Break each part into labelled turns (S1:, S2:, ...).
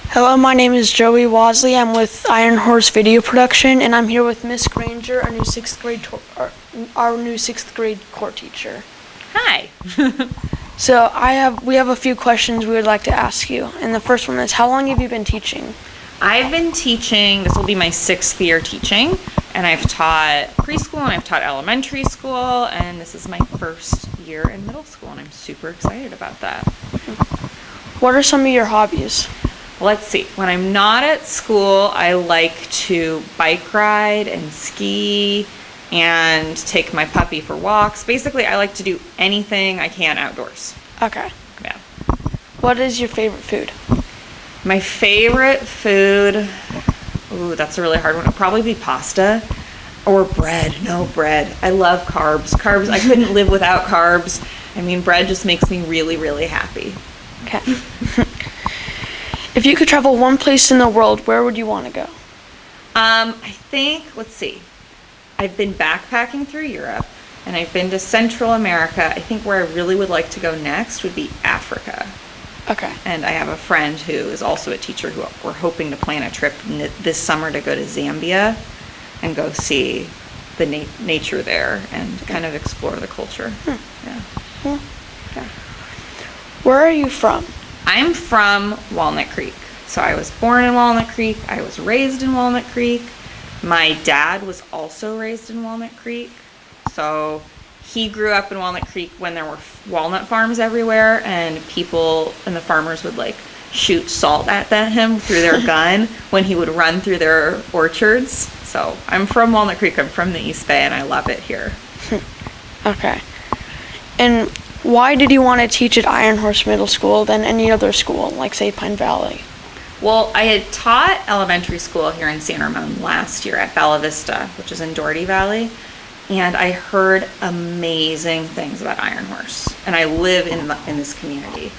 S1: Hello, my name is Joey Wasley. I'm with Iron Horse Video Production, and I'm here with Miss Granger, our new sixth grade core teacher.
S2: Hi.
S1: So we have a few questions we would like to ask you, and the first one is, how long have you been teaching?
S2: I've been teaching, this will be my 6th year teaching, and I've taught preschool and I've taught elementary school, and this is my first year in middle school, and I'm super excited about that.
S1: What are some of your hobbies?
S2: Let's see. When I'm not at school, I like to bike ride and ski and take my puppy for walks. Basically, I like to do anything I can outdoors.
S1: Okay.
S2: Yeah.
S1: What is your favorite food?
S2: My favorite food, ooh, that's a really hard one. It'd probably be pasta or bread. No, bread. I love carbs. Carbs, I couldn't live without carbs. I mean, bread just makes me really, really happy.
S1: Okay. If you could travel one place in the world, where would you want to go?
S2: I think, let's see. I've been backpacking through Europe, and I've been to Central America. I think where I really would like to go next would be Africa.
S1: Okay.
S2: And I have a friend who is also a teacher who we're hoping to plan a trip this summer to go to Zambia and go see the nature there and kind of explore the culture. Yeah.
S1: Okay. Where are you from?
S2: I'm from Walnut Creek. So I was born in Walnut Creek. I was raised in Walnut Creek. My dad was also raised in Walnut Creek. So he grew up in Walnut Creek when there were walnut farms everywhere, and people and the farmers would like shoot salt at him through their gun when he would run through their orchards. So I'm from Walnut Creek. I'm from the East Bay, and I love it here.
S1: Okay. And why did you want to teach at Iron Horse Middle School than any other school, like say Pine Valley?
S2: Well, I had taught elementary school here in San Ramon last year at Bella Vista, which is in Doherty Valley, and I heard amazing things about Iron Horse. And I live in this community,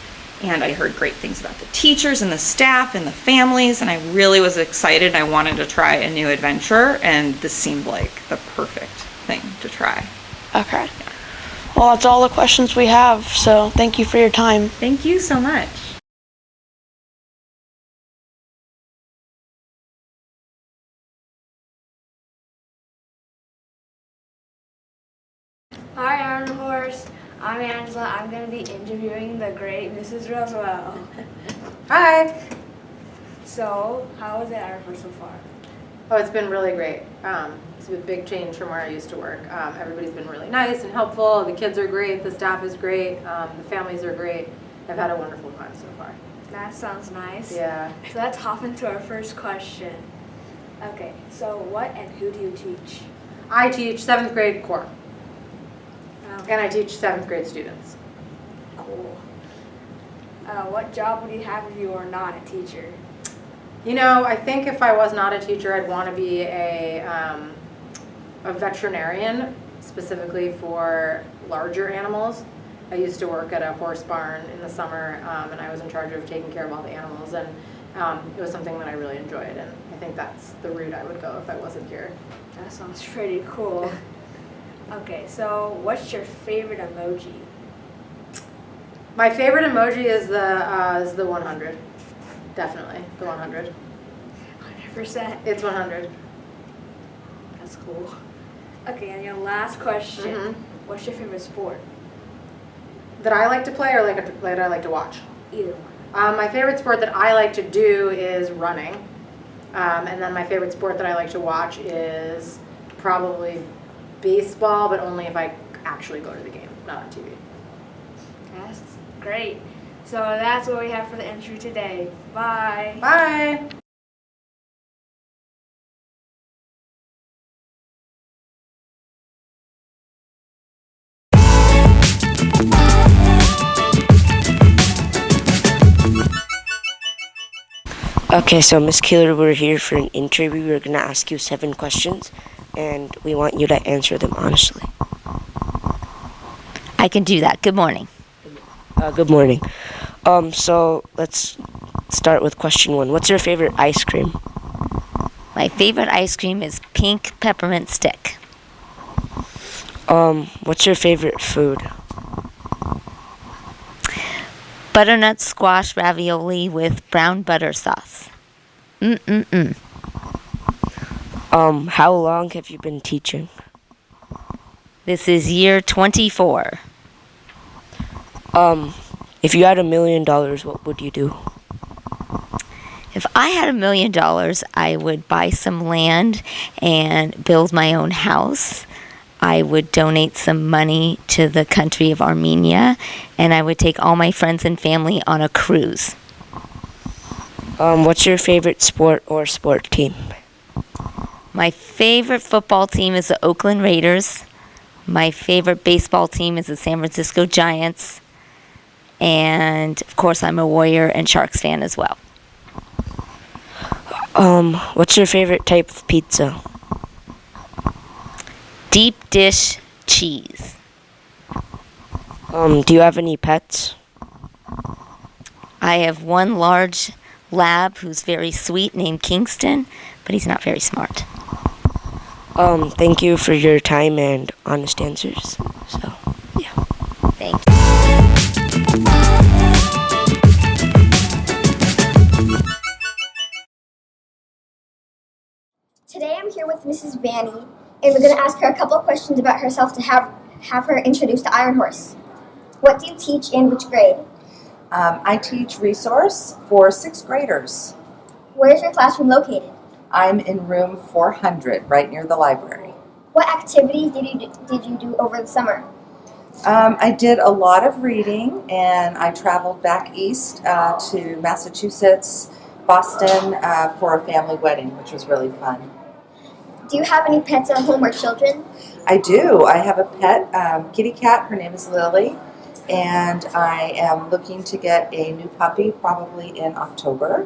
S2: and I heard great things about the teachers and the staff and the families, and I really was excited. I wanted to try a new adventure, and this seemed like the perfect thing to try.
S1: Okay. Well, that's all the questions we have, so thank you for your time.
S2: Thank you so much.
S3: Hi, Iron Horse. I'm Angela. I'm going to be interviewing the great Mrs. Roswell.
S4: Hi.
S3: So, how is it Iron Horse so far?
S4: Oh, it's been really great. It's a big change from where I used to work. Everybody's been really nice and helpful. The kids are great. The staff is great. The families are great. I've had a wonderful time so far.
S3: That sounds nice.
S4: Yeah.
S3: So let's hop into our first question. Okay, so what and who do you teach?
S4: I teach 7th grade core,
S3: Oh,
S4: and I teach 7th grade students.
S3: cool. What job would you have if you were not a teacher?
S4: You know, I think if I was not a teacher, I'd want to be a veterinarian, specifically for larger animals. I used to work at a horse barn in the summer, and I was in charge of taking care of all the animals, and it was something that I really enjoyed, and I think that's the route I would go if I wasn't here.
S3: That sounds pretty cool. Okay, so what's your favorite emoji?
S4: My favorite emoji is the 100. Definitely, the 100.
S3: 100%.
S4: It's 100.
S3: That's cool. Okay, and your last question.
S4: Mhm.
S3: What's your favorite sport?
S4: That I like to play or that I like to watch?
S3: Either one.
S4: My favorite sport that I like to do is running. And then my favorite sport that I like to watch is probably baseball, but only if I actually go to the game, not on TV.
S3: That's great. So that's what we have for the interview today. Bye.
S4: Bye!
S5: Okay, so Miss Keeler, we're here for an interview. We're going to ask you 7 questions, and we want you to answer them honestly.
S6: I can do that. Good morning.
S5: Good morning. So let's let's start with question 1. What's your favorite ice cream?
S6: My favorite ice cream is pink peppermint stick.
S5: What's your favorite food?
S6: Butternut squash ravioli with brown butter sauce.
S5: How long have you been teaching?
S6: This is year 24.
S5: If you had $1 million, what would you do?
S6: If I had $1 million, I would buy some land and build my own house. I would donate some money to the country of Armenia, and I would take all my friends and family on a cruise.
S5: What's your favorite sport or sport team?
S6: My favorite football team is the Oakland Raiders. My favorite baseball team is the San Francisco Giants. And, of course, I'm a Warrior and Sharks fan as well.
S5: What's your favorite type of pizza?
S6: Deep dish cheese.
S5: Do you have any pets?
S6: I have one large lab who's very sweet named Kingston, but he's not very smart.
S5: Thank you for your time and honest answers. So, yeah.
S6: Thank you.
S7: Today I'm here with Mrs. Vanny, and we're going to ask her a couple of questions about herself to have her introduced to Iron Horse. What do you teach and which grade?
S8: I teach resource for 6th graders.
S7: Where is your classroom located?
S8: I'm in room 400, right near the library.
S7: What activities did you do over the summer?
S8: I did a lot of reading, and I traveled back east to Massachusetts, Boston, for a family wedding, which was really fun.
S7: Do you have any pets at home or children?
S8: I do. I have a pet kitty cat. Her name is Lily, and I am looking to get a new puppy probably in October.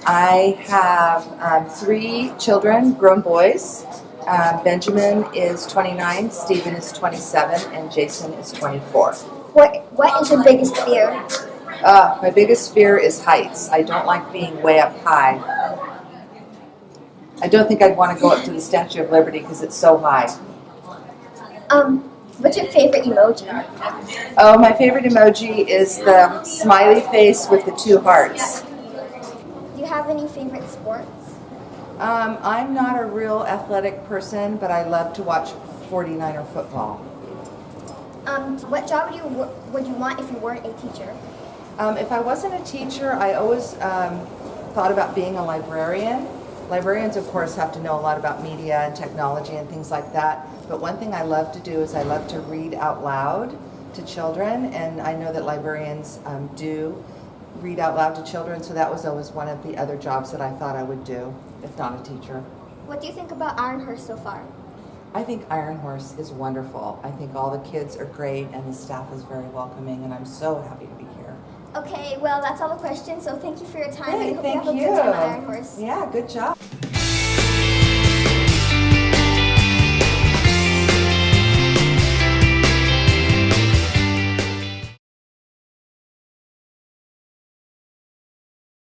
S8: I have 3 children, grown boys. Benjamin is 29, Stephen is 27, and Jason is 24.
S7: What is your biggest fear?
S8: My biggest fear is heights. I don't like being way up high. I don't think I'd want to go up to the Statue of Liberty because it's so high.
S7: What's your favorite emoji?
S8: Oh, my favorite emoji is the smiley face with the 2 hearts.
S7: Do you have any favorite sports?
S8: I'm not a real athletic person, but I love to watch 49er football.
S7: What job would you want if you weren't a teacher?
S8: If I wasn't a teacher, I always thought about being a librarian. Librarians, of course, have to know a lot about media and technology and things like that. But one thing I love to do is I love to read out loud to children, and I know that librarians do read out loud to children, so that was always one of the other jobs that I thought I would do, if not a teacher.
S7: What do you think about Iron Horse so far?
S8: I think Iron Horse is wonderful. I think all the kids are great, and the staff is very welcoming, and I'm so happy to be here.
S7: Okay, well, that's all the questions, so thank you for your time.
S8: Hey,
S7: and I hope
S8: thank
S7: you have a good time at Iron Horse.
S8: Yeah, good job.